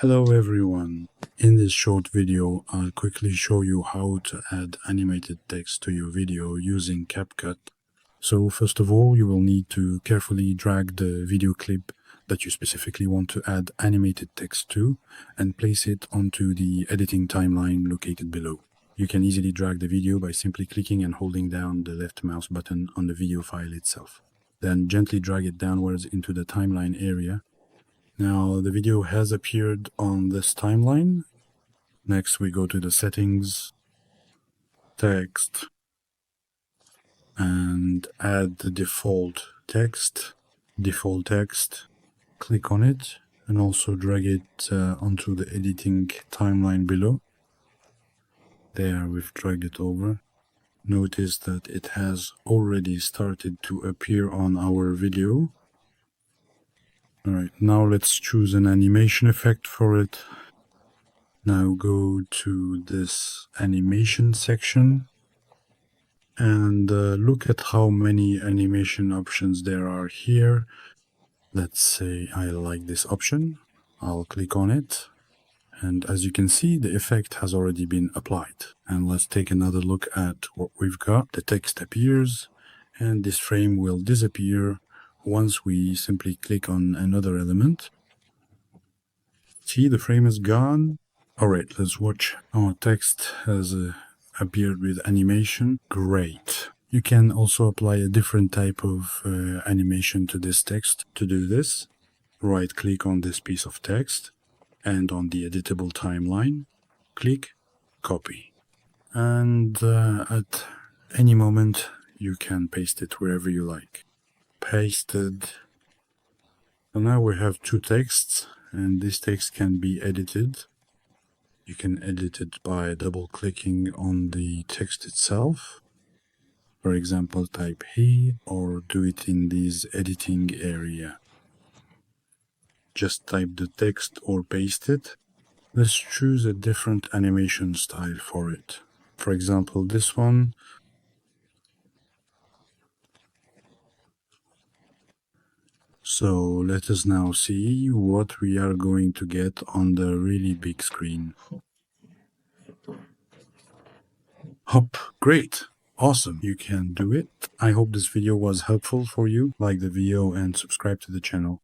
Hello everyone. In this short video, I'll quickly show you how to add animated text to your video using CapCut. So first of all, you will need to carefully drag the video clip that you specifically want to add animated text to and place it onto the editing timeline located below. You can easily drag the video by simply clicking and holding down the left mouse button on the video file itself. Then gently drag it downwards into the timeline area. Now the video has appeared on this timeline. Next we go to the settings, text, and add the default text. Click on it and also drag it onto the editing timeline below. There, we've dragged it over. Notice that it has already started to appear on our video. Alright, now let's choose an animation effect for it. Now go to this animation section and look at how many animation options there are here. Let's say I like this option. I'll click on it. And as you can see, the effect has already been applied. And let's take another look at what we've got. The text appears and this frame will disappear once we simply click on another element. See, the frame is gone. Alright, let's watch. Our text has appeared with animation. Great. You can also apply a different type of animation to this text. To do this, right click on this piece of text and on the editable timeline, click copy. And at any moment you can paste it wherever you like. Pasted. So now we have two texts, and this text can be edited. You can edit it by double clicking on the text itself. For example, type he, or do it in this editing area. Just type the text or paste it. Let's choose a different animation style for it. For example, this one. So let us now see what we are going to get on the really big screen. Hop, great, awesome, you can do it. I hope this video was helpful for you. Like the video and subscribe to the channel.